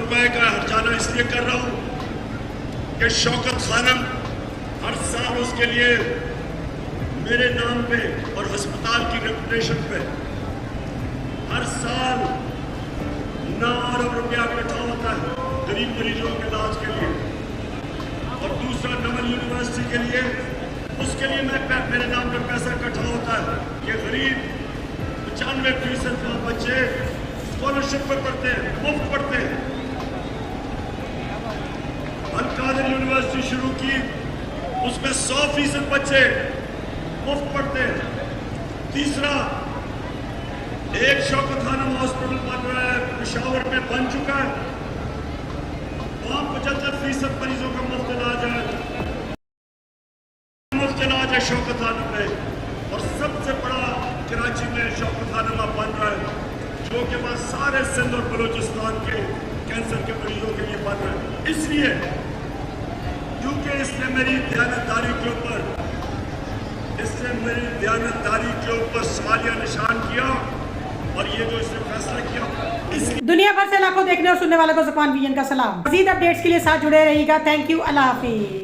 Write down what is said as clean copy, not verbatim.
रुपए का हर्जाना इसलिए कर रहा हूं कि शौकत खानम हर साल उसके लिए मेरे नाम पे और अस्पताल की रेपुटेशन पे हर साल 9 अरब रुपया इकट्ठा होता है गरीब मरीजों के इलाज के लिए। और दूसरा नमन यूनिवर्सिटी के लिए, उसके लिए मेरे नाम पे पैसा इकट्ठा होता है कि गरीब 95% का बच्चे स्कॉलरशिप पर पढ़ते हैं, मुफ्त पढ़ते हैं। अल कादिर यूनिवर्सिटी शुरू की, उसमें 100% बच्चे मुफ्त पढ़ते हैं। तीसरा, एक शौकत खानम हॉस्पिटल बन रहा है, पेशावर में बन चुका है, वहां 75% मरीजों का मुफ्त इलाज है, मुफ्त इलाज है शौकत खानम में। और सबसे बड़ा कराची में शौकत खानम बन रहा है, जो कि वहां सारे सिंध और बलूचिस्तान के कैंसर के मरीजों के लिए बन रहा है। इसलिए क्योंकि इसने मेरी दयानतदारी के ऊपर सवालिया निशान किया और ये जो इसने फैसला किया। दुनिया भर से लाखों देखने और सुनने वालों को ज़ुबान विजन का सलाम। मज़ीद अपडेट्स के लिए साथ जुड़े रहिएगा। थैंक यू, अल्लाह हाफिज़।